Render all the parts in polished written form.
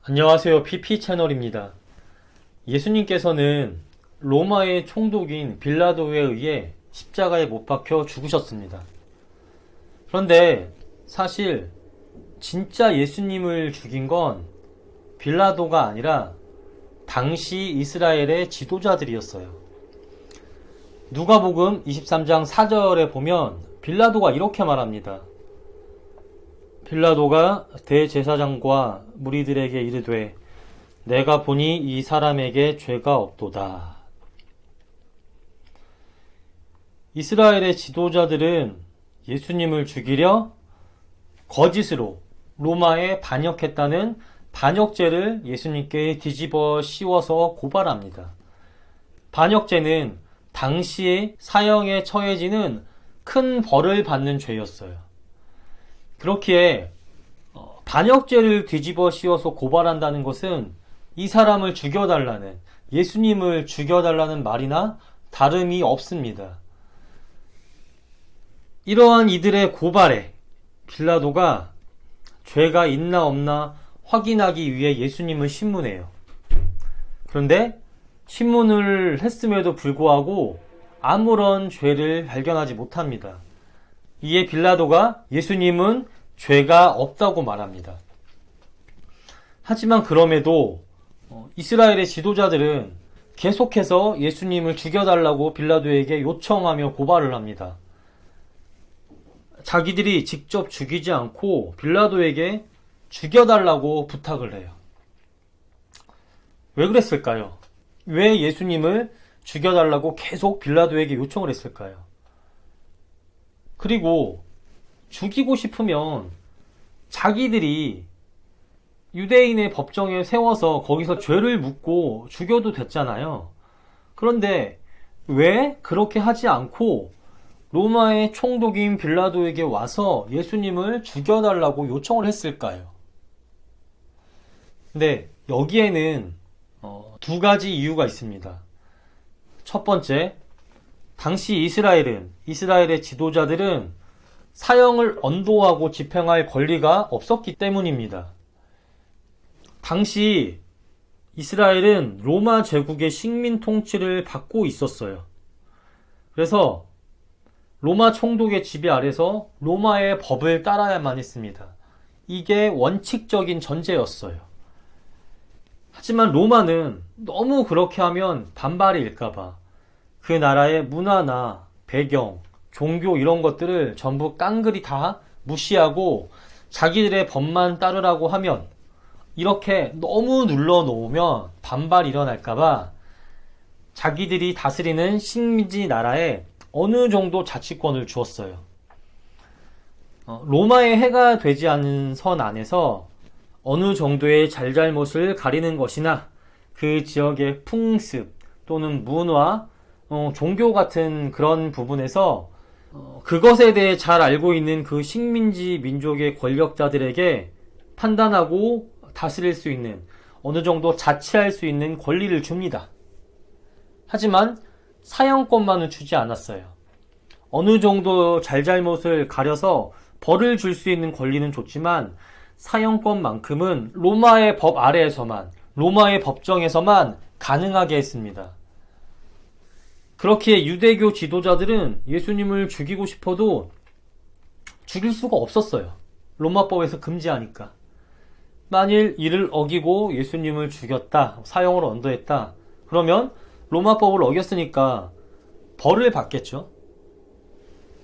안녕하세요. PP 채널입니다. 예수님께서는 로마의 총독인 빌라도에 의해 십자가에 못 박혀 죽으셨습니다. 그런데 사실 진짜 예수님을 죽인 건 빌라도가 아니라 당시 이스라엘의 지도자들이었어요. 누가복음 23장 4절에 보면 빌라도가 이렇게 말합니다. 빌라도가 대제사장과 무리들에게 이르되 내가 보니 이 사람에게 죄가 없도다. 이스라엘의 지도자들은 예수님을 죽이려 거짓으로 로마에 반역했다는 반역죄를 예수님께 뒤집어 씌워서 고발합니다. 반역죄는 당시에 사형에 처해지는 큰 벌을 받는 죄였어요. 그렇기에 반역죄를 뒤집어 씌워서 고발한다는 것은 이 사람을 죽여달라는, 예수님을 죽여달라는 말이나 다름이 없습니다. 이러한 이들의 고발에 빌라도가 죄가 있나 없나 확인하기 위해 예수님을 신문해요. 그런데 신문을 했음에도 불구하고 아무런 죄를 발견하지 못합니다. 이에 빌라도가 예수님은 죄가 없다고 말합니다. 하지만 그럼에도 이스라엘의 지도자들은 계속해서 예수님을 죽여달라고 빌라도에게 요청하며 고발을 합니다. 자기들이 직접 죽이지 않고 빌라도에게 죽여달라고 부탁을 해요. 왜 그랬을까요? 왜 예수님을 죽여달라고 계속 빌라도에게 요청을 했을까요? 그리고 죽이고 싶으면 자기들이 유대인의 법정에 세워서 거기서 죄를 묻고 죽여도 됐잖아요. 그런데 왜 그렇게 하지 않고 로마의 총독인 빌라도에게 와서 예수님을 죽여달라고 요청을 했을까요? 근데 여기에는 두 가지 이유가 있습니다. 첫 번째, 당시 이스라엘의 지도자들은 사형을 언도하고 집행할 권리가 없었기 때문입니다. 당시 이스라엘은 로마 제국의 식민 통치를 받고 있었어요. 그래서 로마 총독의 지배 아래서 로마의 법을 따라야만 했습니다. 이게 원칙적인 전제였어요. 하지만 로마는 너무 그렇게 하면 반발이 일까봐 그 나라의 문화나 배경, 종교 이런 것들을 전부 깡그리 다 무시하고 자기들의 법만 따르라고 하면, 이렇게 너무 눌러놓으면 반발이 일어날까봐 자기들이 다스리는 식민지 나라에 어느 정도 자치권을 주었어요. 로마의 해가 되지 않은 선 안에서 어느 정도의 잘잘못을 가리는 것이나 그 지역의 풍습 또는 문화, 종교 같은 그런 부분에서 그것에 대해 잘 알고 있는 그 식민지 민족의 권력자들에게 판단하고 다스릴 수 있는, 어느 정도 자치할 수 있는 권리를 줍니다. 하지만 사형권만은 주지 않았어요. 어느 정도 잘잘못을 가려서 벌을 줄 수 있는 권리는 줬지만 사형권만큼은 로마의 법 아래에서만, 로마의 법정에서만 가능하게 했습니다. 그렇기에 유대교 지도자들은 예수님을 죽이고 싶어도 죽일 수가 없었어요. 로마법에서 금지하니까. 만일 이를 어기고 예수님을 죽였다, 사형을 언도했다, 그러면 로마법을 어겼으니까 벌을 받겠죠.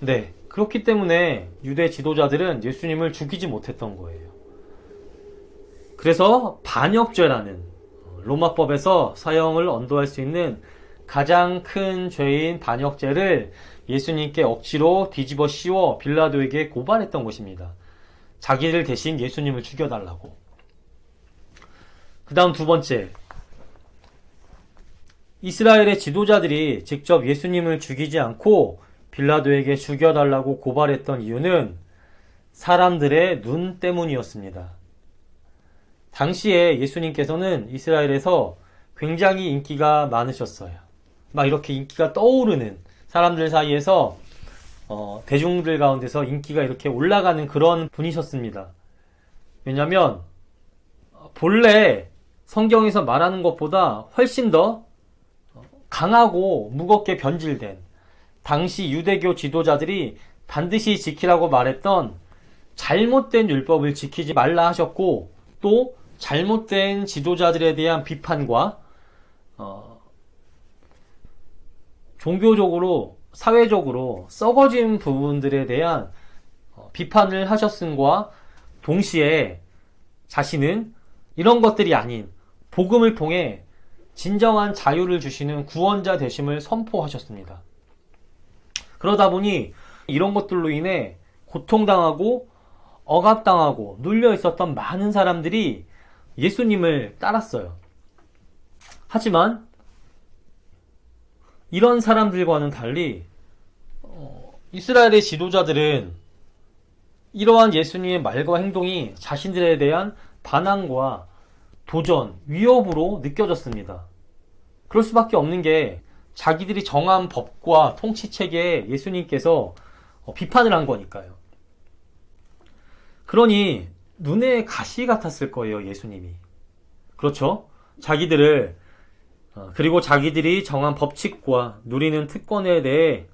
네, 그렇기 때문에 유대 지도자들은 예수님을 죽이지 못했던 거예요. 그래서 반역죄라는 로마법에서 사형을 언도할 수 있는 가장 큰 죄인 반역죄를 예수님께 억지로 뒤집어 씌워 빌라도에게 고발했던 것입니다. 자기를 대신 예수님을 죽여달라고. 그 다음 두 번째, 이스라엘의 지도자들이 직접 예수님을 죽이지 않고 빌라도에게 죽여달라고 고발했던 이유는 사람들의 눈 때문이었습니다. 당시에 예수님께서는 이스라엘에서 굉장히 인기가 많으셨어요. 막 이렇게 인기가 떠오르는, 사람들 사이에서 대중들 가운데서 인기가 이렇게 올라가는 그런 분이셨습니다. 왜냐하면 본래 성경에서 말하는 것보다 훨씬 더 강하고 무겁게 변질된 당시 유대교 지도자들이 반드시 지키라고 말했던 잘못된 율법을 지키지 말라 하셨고, 또 잘못된 지도자들에 대한 비판과 종교적으로 사회적으로 썩어진 부분들에 대한 비판을 하셨음과 동시에 자신은 이런 것들이 아닌 복음을 통해 진정한 자유를 주시는 구원자 되심을 선포하셨습니다. 그러다 보니 이런 것들로 인해 고통당하고 억압당하고 눌려 있었던 많은 사람들이 예수님을 따랐어요. 하지만 이런 사람들과는 달리 이스라엘의 지도자들은 이러한 예수님의 말과 행동이 자신들에 대한 반항과 도전, 위협으로 느껴졌습니다. 그럴 수밖에 없는 게 자기들이 정한 법과 통치체계에 예수님께서 비판을 한 거니까요. 그러니 눈에 가시 같았을 거예요, 예수님이. 그렇죠? 자기들을 그리고 자기들이 정한 법칙과 누리는 특권에 대해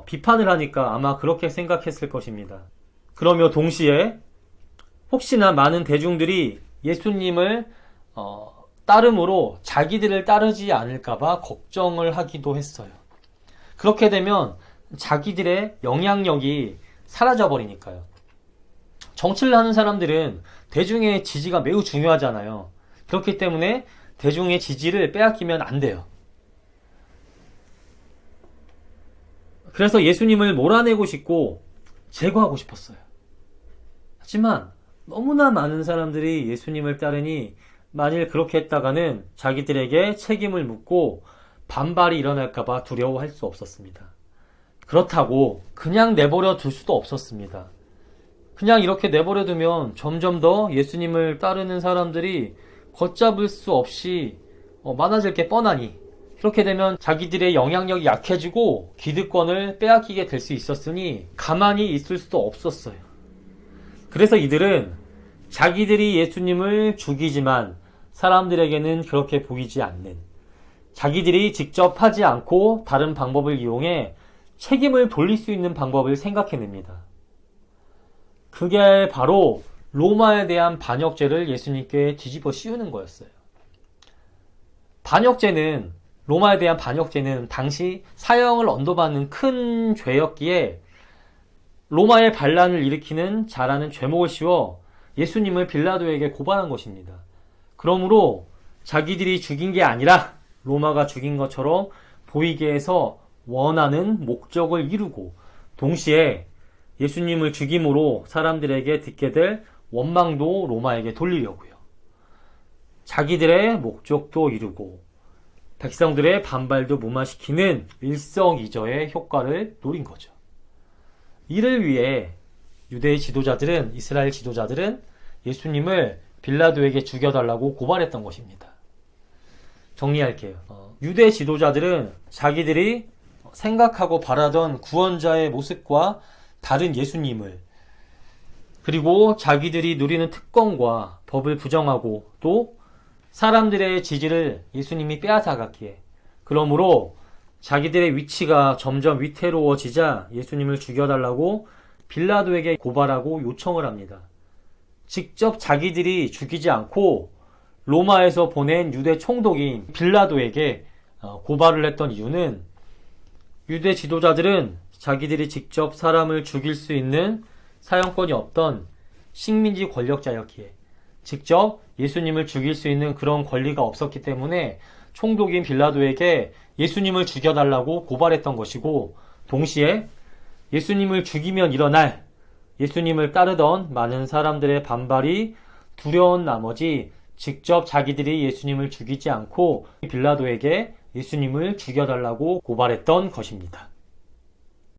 비판을 하니까 아마 그렇게 생각했을 것입니다. 그러며 동시에 혹시나 많은 대중들이 예수님을 따름으로 자기들을 따르지 않을까봐 걱정을 하기도 했어요. 그렇게 되면 자기들의 영향력이 사라져버리니까요. 정치를 하는 사람들은 대중의 지지가 매우 중요하잖아요. 그렇기 때문에 대중의 지지를 빼앗기면 안 돼요. 그래서 예수님을 몰아내고 싶고 제거하고 싶었어요. 하지만 너무나 많은 사람들이 예수님을 따르니 만일 그렇게 했다가는 자기들에게 책임을 묻고 반발이 일어날까봐 두려워할 수 없었습니다. 그렇다고 그냥 내버려 둘 수도 없었습니다. 그냥 이렇게 내버려 두면 점점 더 예수님을 따르는 사람들이 걷잡을 수 없이 많아질 게 뻔하니, 그렇게 되면 자기들의 영향력이 약해지고 기득권을 빼앗기게 될 수 있었으니 가만히 있을 수도 없었어요. 그래서 이들은 자기들이 예수님을 죽이지만 사람들에게는 그렇게 보이지 않는, 자기들이 직접 하지 않고 다른 방법을 이용해 책임을 돌릴 수 있는 방법을 생각해냅니다. 그게 바로 로마에 대한 반역죄를 예수님께 뒤집어 씌우는 거였어요. 로마에 대한 반역죄는 당시 사형을 언도받는 큰 죄였기에 로마의 반란을 일으키는 잘하는 죄목을 씌워 예수님을 빌라도에게 고발한 것입니다. 그러므로 자기들이 죽인 게 아니라 로마가 죽인 것처럼 보이게 해서 원하는 목적을 이루고, 동시에 예수님을 죽임으로 사람들에게 듣게 될 원망도 로마에게 돌리려고요. 자기들의 목적도 이루고 백성들의 반발도 무마시키는 일석이조의 효과를 노린 거죠. 이를 위해 유대의 지도자들은, 이스라엘 지도자들은 예수님을 빌라도에게 죽여달라고 고발했던 것입니다. 정리할게요. 유대 지도자들은 자기들이 생각하고 바라던 구원자의 모습과 다른 예수님을, 그리고 자기들이 누리는 특권과 법을 부정하고 또 사람들의 지지를 예수님이 빼앗아갔기에, 그러므로 자기들의 위치가 점점 위태로워지자 예수님을 죽여달라고 빌라도에게 고발하고 요청을 합니다. 직접 자기들이 죽이지 않고 로마에서 보낸 유대 총독인 빌라도에게 고발을 했던 이유는, 유대 지도자들은 자기들이 직접 사람을 죽일 수 있는 사형권이 없던 식민지 권력자였기에 직접 예수님을 죽일 수 있는 그런 권리가 없었기 때문에 총독인 빌라도에게 예수님을 죽여달라고 고발했던 것이고, 동시에 예수님을 죽이면 일어날 예수님을 따르던 많은 사람들의 반발이 두려운 나머지 직접 자기들이 예수님을 죽이지 않고 빌라도에게 예수님을 죽여달라고 고발했던 것입니다.